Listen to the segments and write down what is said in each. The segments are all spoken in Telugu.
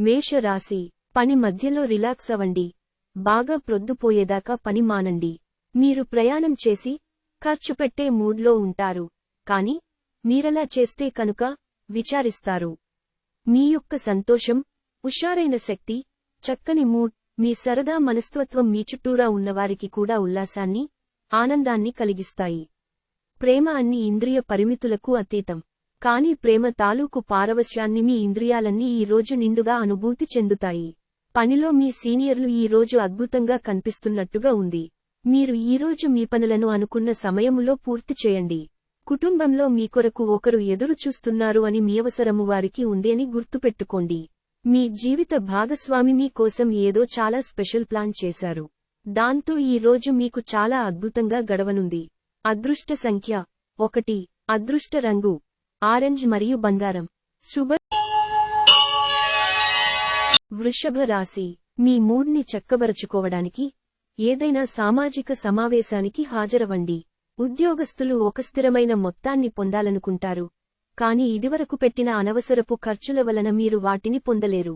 మేషరాశి, పని మధ్యలో రిలాక్స్ అవ్వండి. బాగా ప్రొద్దుపోయేదాకా పని మానండి. మీరు ప్రయాణం చేసి ఖర్చు పెట్టే మూడ్లో ఉంటారు, కాని మీరలా చేస్తే కనుక విచారిస్తారు. మీ యొక్క సంతోషం, హుషారైన శక్తి, చక్కని మూడ్, మీ సరదా మనస్తత్వం మీ చుట్టూరా ఉన్నవారికి కూడా ఉల్లాసాన్ని, ఆనందాన్ని కలిగిస్తాయి. ప్రేమ అన్ని ఇంద్రియ పరిమితులకు అతీతం. కాని ప్రేమ తాలూకు పారవశ్యాన్ని మీ ఇంద్రియాలన్నీ ఈ రోజు నిండుగా అనుభూతి చెందుతాయి. పనిలో మీ సీనియర్లు ఈ రోజు అద్భుతంగా కనిపిస్తున్నట్టుగా ఉంది. మీరు ఈరోజు మీ పనులను అనుకున్న సమయములో పూర్తి చేయండి. కుటుంబంలో మీ కొరకు ఒకరు ఎదురు చూస్తున్నారు అని మీ అవసరము వారికి ఉంది అని గుర్తుపెట్టుకోండి. మీ జీవిత భాగస్వామి మీ కోసం ఏదో చాలా స్పెషల్ ప్లాన్ చేశారు. దాంతో ఈ రోజు మీకు చాలా అద్భుతంగా గడవనుంది. అదృష్ట సంఖ్య 1. అదృష్ట రంగు ఆరెంజ్ మరియు బంగారం. శుభ. వృషభ రాశి, మీ మూడ్ని చక్కబరుచుకోవడానికి ఏదైనా సామాజిక సమావేశానికి హాజరవ్వండి. ఉద్యోగస్తులు ఒక స్థిరమైన మొత్తాన్ని పొందాలనుకుంటారు, కాని ఇదివరకు పెట్టిన అనవసరపు ఖర్చుల వలన మీరు వాటిని పొందలేరు.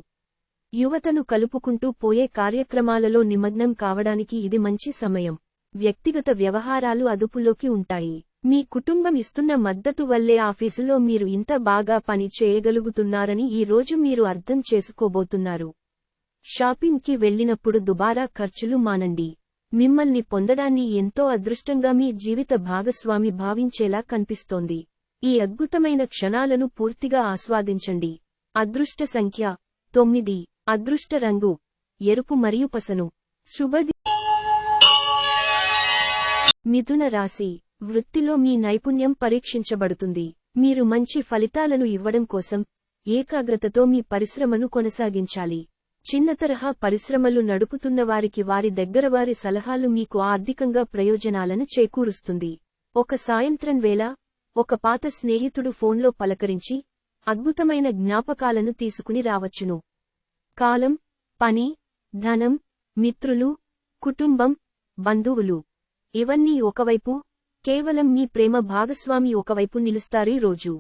యువతను కలుపుకుంటూ పోయే కార్యక్రమాలలో నిమగ్నం కావడానికి ఇది మంచి సమయం. వ్యక్తిగత వ్యవహారాలు అదుపులోకి ఉంటాయి. మీ కుటుంబం ఇస్తున్న మద్దతు వల్లే ఆఫీసులో మీరు ఇంత బాగా పని చేయగలుగుతున్నారని ఈ రోజు మీరు అర్థం చేసుకోబోతున్నారు. షాపింగ్కి వెళ్లినప్పుడు దుబారా ఖర్చులు మానండి. మిమ్మల్ని పొందడాన్ని ఎంతో అదృష్టంగా మీ జీవిత భాగస్వామి భావించేలా కనిపిస్తోంది. ఈ అద్భుతమైన క్షణాలను పూర్తిగా ఆస్వాదించండి. అదృష్ట సంఖ్య 9. అదృష్ట రంగు ఎరుపు మరియు పసను. శుభది. మిథున రాశి, వృత్తిలో మీ నైపుణ్యం పరీక్షించబడుతుంది. మీరు మంచి ఫలితాలను ఇవ్వడం కోసం ఏకాగ్రతతో మీ పరిశ్రమను కొనసాగించాలి. చిన్న తరహా పరిశ్రమలు నడుపుతున్నవారికి వారి దగ్గర వారి సలహాలు మీకు ఆర్థికంగా ప్రయోజనాలను చేకూరుస్తుంది. ఒక సాయంత్రం వేళ ఒక పాత స్నేహితుడు ఫోన్లో పలకరించి అద్భుతమైన జ్ఞాపకాలను తీసుకుని రావచ్చును. కాలం, పని, ధనం, మిత్రులు, కుటుంబం, బంధువులు ఇవన్నీ ఒకవైపు, కేవలం మీ ప్రేమ భాగస్వామి ఒకవైపు నిలుస్తారీ రోజు.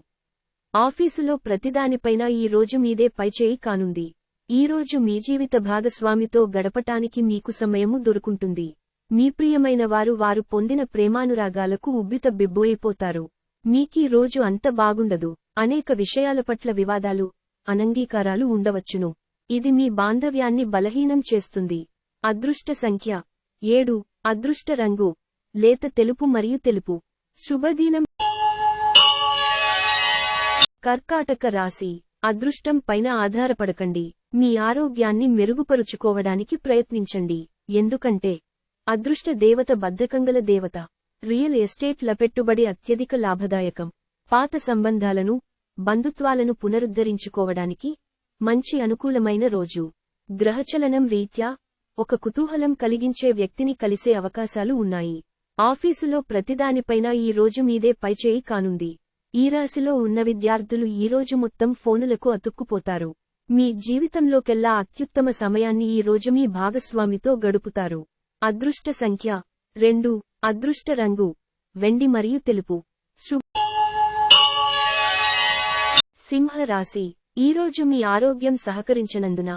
ఆఫీసులో ప్రతిదానిపైన ఈ రోజు మీదే పైచేయి కానుంది. ఈరోజు మీ జీవిత భాగస్వామితో గడపటానికి మీకు సమయము దొరుకుంటుంది. మీ ప్రియమైన వారు పొందిన ప్రేమానురాగాలకు ఉబ్బిత బిబ్బోయిపోతారు. మీకీ రోజు అంత బాగుండదు. అనేక విషయాల పట్ల వివాదాలు, అనంగీకారాలు ఉండవచ్చును. ఇది మీ బాంధవ్యాన్ని బలహీనం చేస్తుంది. అదృష్ట సంఖ్య 7. అదృష్ట రంగు లేత తెలుపు మరియు తెలుపు. శుభదినం. కర్కాటక రాశి, అదృష్టం పైన ఆధారపడకండి. మీ ఆరోగ్యాన్ని మెరుగుపరుచుకోవడానికి ప్రయత్నించండి. ఎందుకంటే అదృష్ట దేవత బద్ధకంగల దేవత. రియల్ ఎస్టేట్ల పెట్టుబడి అత్యధిక లాభదాయకం. పాత సంబంధాలను, బంధుత్వాలను పునరుద్ధరించుకోవడానికి మంచి అనుకూలమైన రోజు. గ్రహచలనం రీత్యా ఒక కుతూహలం కలిగించే వ్యక్తిని కలిసే అవకాశాలు ఉన్నాయి. ఆఫీసులో ప్రతిదానిపైన ఈ రోజు మీదే పైచేయి కానుంది. ఈ రాశిలో ఉన్న విద్యార్థులు ఈరోజు మొత్తం ఫోనులకు అతుక్కుపోతారు. మీ జీవితంలోకెల్లా అత్యుత్తమ సమయాన్ని ఈ రోజు మీ భాగస్వామితో గడుపుతారు. అదృష్ట సంఖ్య 2. అదృష్ట రంగు వెండి మరియు తెలుపు. సింహ రాశి, ఈరోజు మీ ఆరోగ్యం సహకరించనందున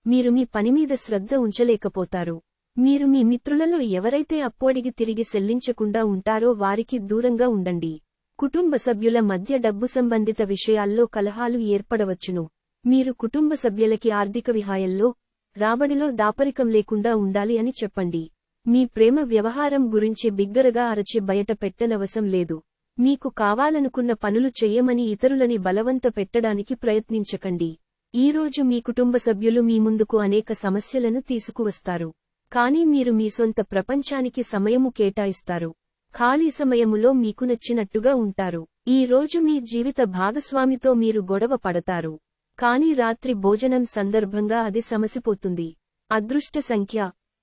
మీరు మీ పనిమీద శ్రద్ధ ఉంచలేకపోతారు. మీరు మీ మిత్రులలో ఎవరైతే అప్పోడిగి తిరిగి చెల్లించకుండా ఉంటారో వారికి దూరంగా ఉండండి. కుటుంబ సభ్యుల మధ్య డబ్బు సంబంధిత విషయాల్లో కలహాలు ఏర్పడవచ్చును. మీరు కుటుంబ సభ్యులకి ఆర్థిక విహాయంలో, రాబడిలో దాపరికం లేకుండా ఉండాలి అని చెప్పండి. మీ ప్రేమ వ్యవహారం గురించి బిగ్గరగా అరచి బయట పెట్టనవసరం లేదు. మీకు కావాలనుకున్న పనులు చెయ్యమని ఇతరులని బలవంత పెట్టడానికి ప్రయత్నించకండి. ఈరోజు మీ కుటుంబ సభ్యులు మీ ముందుకు అనేక సమస్యలను తీసుకువస్తారు. కానీ మీరు మీ సొంత ప్రపంచానికి సమయము కేటాయిస్తారు. ఖాళీ సమయములో మీకు నచ్చినట్టుగా ఉంటారు. ఈ రోజు మీ జీవిత భాగస్వామితో మీరు గొడవ పడతారు. కానీ రాత్రి భోజనం సందర్భంగా అది సమసిపోతుంది. అదృష్ట సంఖ్య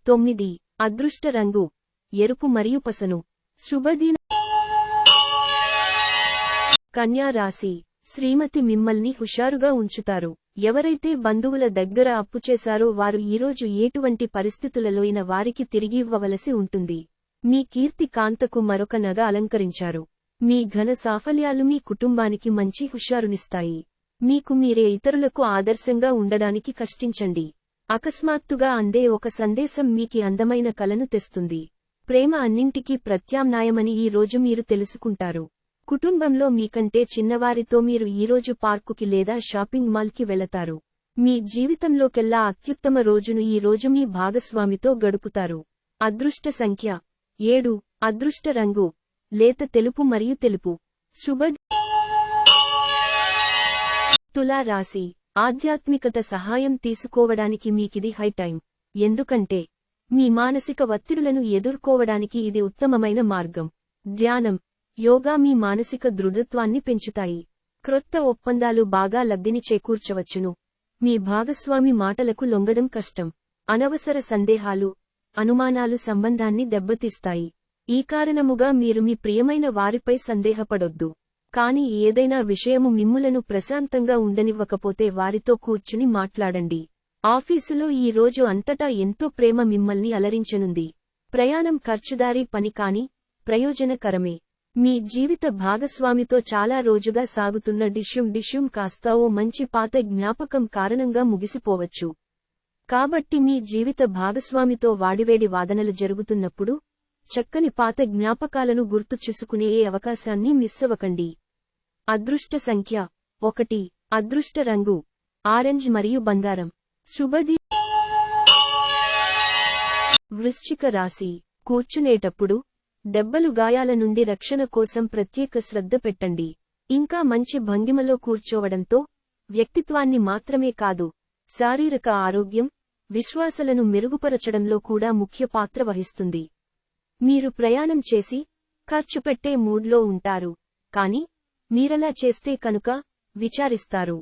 9. అదృష్ట రంగు ఎరుపు మరియు పసను. శుభదిన. కన్యా రాశి, శ్రీమతి మిమ్మల్ని హుషారుగా ఉంచుతారు. ఎవరైతే బంధువుల దగ్గర అప్పు చేశారో వారు ఈరోజు ఎటువంటి పరిస్థితులలోనైనా వారికి తిరిగి ఇవ్వవలసి ఉంటుంది. మీ కీర్తి కాంతకు మరొక నగ అలంకరించారు. మీ ఘన సాఫల్యాలు మీ కుటుంబానికి మంచి హుషారునిస్తాయి. మీకు మీరే ఇతరులకు ఆదర్శంగా ఉండడానికి కష్టించండి. అకస్మాత్తుగా అందే ఒక సందేశం మీకి అందమైన కలను తెస్తుంది. ప్రేమ అన్నింటికీ ప్రత్యామ్నాయమని ఈ రోజు మీరు తెలుసుకుంటారు. కుటుంబంలో మీకంటే చిన్నవారితో మీరు ఈరోజు పార్కుకి లేదా షాపింగ్ మాల్కి వెళతారు. మీ జీవితంలోకెల్లా అత్యుత్తమ రోజును ఈ రోజు మీ భాగస్వామితో గడుపుతారు. అదృష్ట సంఖ్య 7. అదృష్ట రంగు లేత తెలుపు మరియు తెలుపు. శుభ తులా రాశి. ఆధ్యాత్మికత సహాయం తీసుకోవడానికి మీకిది హై టైం. ఎందుకంటే మీ మానసిక ఒత్తిడులను ఎదుర్కోవడానికి ఇది ఉత్తమమైన మార్గం. ధ్యానం, యోగా మీ మానసిక దృఢత్వాన్ని పెంచుతాయి. క్రొత్త ఒప్పందాలు బాగా లబ్ధిని చేకూర్చవచ్చును. మీ భాగస్వామి మాటలకు లొంగడం కష్టం. అనవసర సందేహాలు, అనుమానాలు సంబంధాన్ని దెబ్బతీస్తాయి. ఈ కారణముగా మీరు మీ ప్రియమైన వారిపై సందేహపడొద్దు. కాని ఏదైనా విషయము మిమ్ములను ప్రశాంతంగా ఉండనివ్వకపోతే వారితో కూర్చుని మాట్లాడండి. ఆఫీసులో ఈ రోజు అంతటా ఎంతో ప్రేమ మిమ్మల్ని అలరించనుంది. ప్రయాణం ఖర్చుదారీ పని కాని ప్రయోజనకరమే. మీ జీవిత భాగస్వామితో చాలా రోజుగా సాగుతున్న డిష్యూమ్ కాస్త ఓ మంచి పాత జ్ఞాపకం కారణంగా ముగిసిపోవచ్చు. కాబట్టి మీ జీవిత భాగస్వామితో వాడివేడి వాదనలు జరుగుతున్నప్పుడు చక్కని పాత జ్ఞాపకాలను గుర్తు చేసుకునే ఏ అవకాశాన్ని మిస్సవకండి. అదృష్ట సంఖ్య 1. అదృష్ట రంగు ఆరెంజ్ మరియు బంగారం. శుభది. వృశ్చిక రాశి. కూర్చునేటప్పుడు దెబ్బలు గాయాల నుండి రక్షణ కోసం ప్రత్యేక శ్రద్ధ పెట్టండి. ఇంకా మంచి భంగిమలో కూర్చోవడంతో వ్యక్తిత్వాన్ని మాత్రమే కాదు, శారీరక ఆరోగ్యం, విశ్వాసాలను మెరుగుపరచడంలో కూడా ముఖ్య పాత్ర వహిస్తుంది. మీరు ప్రయాణం చేసి ఖర్చు పెట్టే మూడ్లో ఉంటారు, కాని మీరలా చేస్తే కనుక విచారిస్తారు.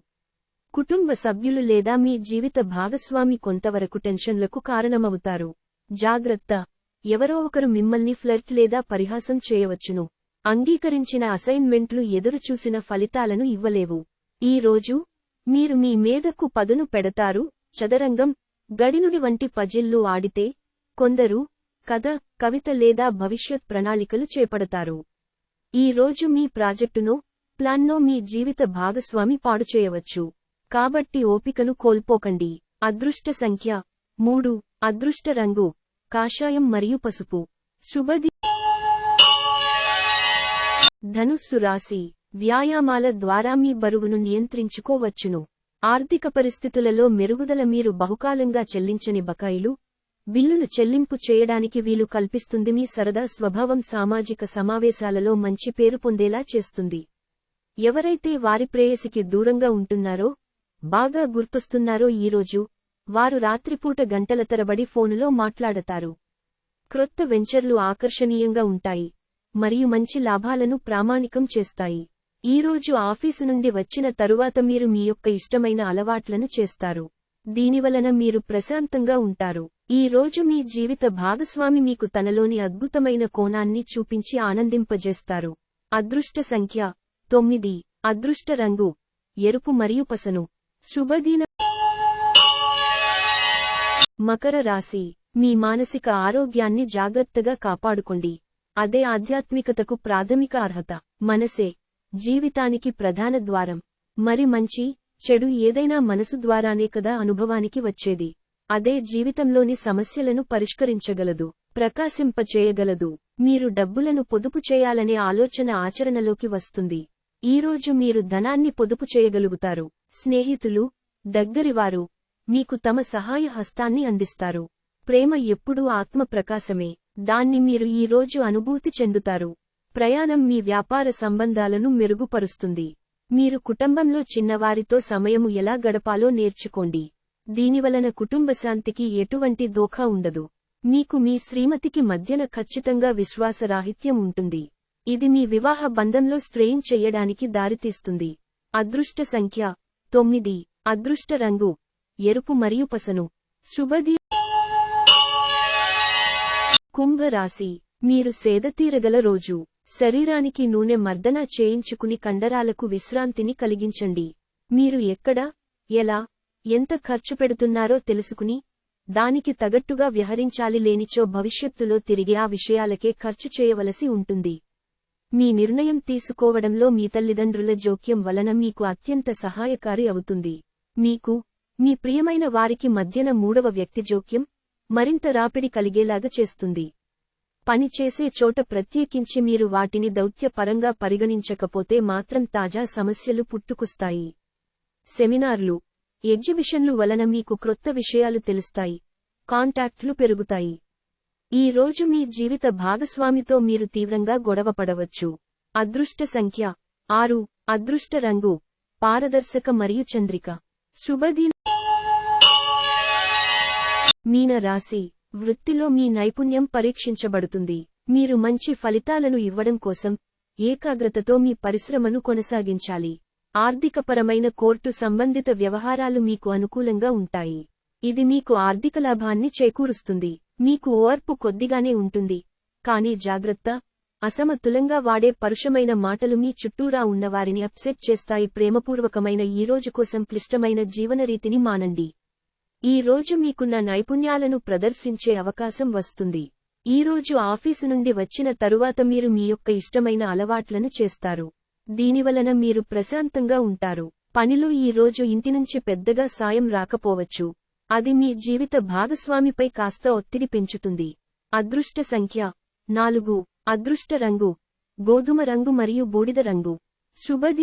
కుటుంబ సభ్యులు లేదా మీ జీవిత భాగస్వామి కొంతవరకు టెన్షన్లకు కారణమవుతారు. జాగ్రత్త, ఎవరో ఒకరు మిమ్మల్ని ఫ్లర్ట్ లేదా పరిహాసం చేయవచ్చును. అంగీకరించిన అసైన్మెంట్లు ఎదురుచూసిన ఫలితాలను ఇవ్వలేవు. ఈ రోజు మీరు మీ మీదకు పదును పెడతారు. చదరంగం, గడినుడి వంటి పజిల్లు ఆడితే కొందరు కథ, కవిత లేదా భవిష్యత్ ప్రణాళికలు చేపడతారు. ఈ రోజు మీ ప్రాజెక్టునో ప్లాన్నో మీ జీవిత భాగస్వామి పాడుచేయవచ్చు. కాబట్టి ఓపికను కోల్పోకండి. అదృష్ట సంఖ్య 3. అదృష్ట రంగు కాషాయం మరియు పసుపు. శుభది. ధనుస్సు రాశి. వ్యాయామాల ద్వారా మీ బరువును నియంత్రించుకోవచ్చును. ఆర్థిక పరిస్థితులలో మెరుగుదల. మీరు బహుకాలంగా చెల్లించని బకాయిలు, బిల్లును చెల్లింపు చేయడానికి వీలు కల్పిస్తుంది. మీ సరదా స్వభావం సామాజిక సమావేశాలలో మంచి పేరు పొందేలా చేస్తుంది. ఎవరైతే వారి ప్రేయసికి దూరంగా ఉంటున్నారో, బాగా గుర్తొస్తున్నారో ఈరోజు వారు రాత్రిపూట గంటల తరబడి ఫోనులో మాట్లాడతారు. క్రొత్త వెంచర్లు ఆకర్షణీయంగా ఉంటాయి మరియు మంచి లాభాలను ప్రామాణికం చేస్తాయి. ఈరోజు ఆఫీసు నుండి వచ్చిన తరువాత మీరు మీ యొక్క ఇష్టమైన అలవాట్లను చేస్తారు. దీనివలన మీరు ప్రశాంతంగా ఉంటారు. ఈ రోజు మీ జీవిత భాగస్వామి మీకు తనలోని అద్భుతమైన కోణాన్ని చూపించి ఆనందింపజేస్తారు. అదృష్ట సంఖ్య 9. అదృష్ట రంగు ఎరుపు మరియు పసను. శుభదిన. మకర రాశి. మీ మానసిక ఆరోగ్యాన్ని జాగ్రత్తగా కాపాడుకోండి. అదే ఆధ్యాత్మికతకు ప్రాథమిక అర్హత. మనసే జీవితానికి ప్రధాన ద్వారం. మరి మంచి, చెడు ఏదైనా మనసు ద్వారానే కదా అనుభవానికి వచ్చేది. అదే జీవితంలోని సమస్యలను పరిష్కరించగలదు, ప్రకాశింపచేయగలదు. మీరు డబ్బులను పొదుపు చేయాలనే ఆలోచన ఆచరణలోకి వస్తుంది. ఈరోజు మీరు ధనాన్ని పొదుపు చేయగలుగుతారు. స్నేహితులు, దగ్గరివారు మీకు తమ సహాయ హస్తాన్ని అందిస్తారు. ప్రేమ ఎప్పుడూ ఆత్మ ప్రకాశమే. దాన్ని మీరు ఈ రోజు అనుభూతి చెందుతారు. ప్రయాణం మీ వ్యాపార సంబంధాలను మెరుగుపరుస్తుంది. మీరు కుటుంబంలో చిన్నవారితో సమయము ఎలా గడపాలో నేర్చుకోండి. దీనివలన కుటుంబ శాంతికి ఎటువంటి దోఖా ఉండదు. మీకు మీ శ్రీమతికి మధ్యన ఖచ్చితంగా విశ్వాసరాహిత్యం ఉంటుంది. ఇది మీ వివాహ బంధంలో స్ట్రెయిన్ చెయ్యడానికి దారితీస్తుంది. అదృష్ట సంఖ్య 9. అదృష్ట రంగు ఎరుపు మరియు పసను. శుభది. కుంభరాశి. మీరు సేదతీరగల రోజు. శరీరానికి నూనె మర్దన చేయించుకుని కండరాలకు విశ్రాంతిని కలిగించండి. మీరు ఎక్కడ, ఎలా, ఎంత ఖర్చు పెడుతున్నారో తెలుసుకుని దానికి తగట్టుగా వ్యవహరించాలి. లేనిచో భవిష్యత్తులో తిరిగి ఆ విషయాలకే ఖర్చు చేయవలసి ఉంటుంది. మీ నిర్ణయం తీసుకోవడంలో మీ తల్లిదండ్రుల జోక్యం వలన మీకు అత్యంత సహాయకారి అవుతుంది. మీకు, మీ ప్రియమైన వారికి మధ్యన మూడవ వ్యక్తి జోక్యం మరింత రాపిడి కలిగేలాగా చేస్తుంది. పని చేసే చోట ప్రత్యేకించి మీరు వాటిని దౌత్యపరంగా పరిగణించకపోతే మాత్రం తాజా సమస్యలు పుట్టుకొస్తాయి. సెమినార్లు, ఎగ్జిబిషన్లు వలన మీకు క్రొత్త విషయాలు తెలుస్తాయి, కాంటాక్ట్లు పెరుగుతాయి. ఈ రోజు మీ జీవిత భాగస్వామితో మీరు తీవ్రంగా గొడవపడవచ్చు. అదృష్ట సంఖ్య 6, అదృష్ట రంగు పారదర్శక మరియు చంద్రిక. శుభదినం. మీన రాశి, వృత్తిలో మీ నైపుణ్యం పరీక్షించబడుతుంది. మీరు మంచి ఫలితాలను ఇవ్వడం కోసం ఏకాగ్రతతో మీ పరిశ్రమను కొనసాగించాలి. ఆర్థికపరమైన కోర్టు సంబంధిత వ్యవహారాలు మీకు అనుకూలంగా ఉంటాయి. ఇది మీకు ఆర్థిక లాభాన్ని చేకూరుస్తుంది. మీకు ఓర్పు కొద్దిగానే ఉంటుంది, కానీ జాగ్రత్త, అసమతులంగా వాడే పరుషమైన మాటలు మీ చుట్టూరా ఉన్నవారిని అప్సెట్ చేస్తాయి. ప్రేమపూర్వకమైన ఈ రోజు కోసం క్లిష్టమైన జీవనరీతిని మానండి. ఈ రోజు మీకున్న నైపుణ్యాలను ప్రదర్శించే అవకాశం వస్తుంది. ఈ రోజు ఆఫీసు నుండి వచ్చిన తరువాత మీరు మీ యొక్క ఇష్టమైన అలవాట్లను చేస్తారు. దీనివలన మీరు ప్రశాంతంగా ఉంటారు. పనిలో ఈ రోజు ఇంటి నుంచి పెద్దగా సాయం రాకపోవచ్చు. అది మీ జీవిత భాగస్వామిపై కాస్త ఒత్తిడి పెంచుతుంది. అదృష్ట సంఖ్య 4, అదృష్ట రంగు గోధుమ రంగు మరియు బూడిద రంగు. శుభది.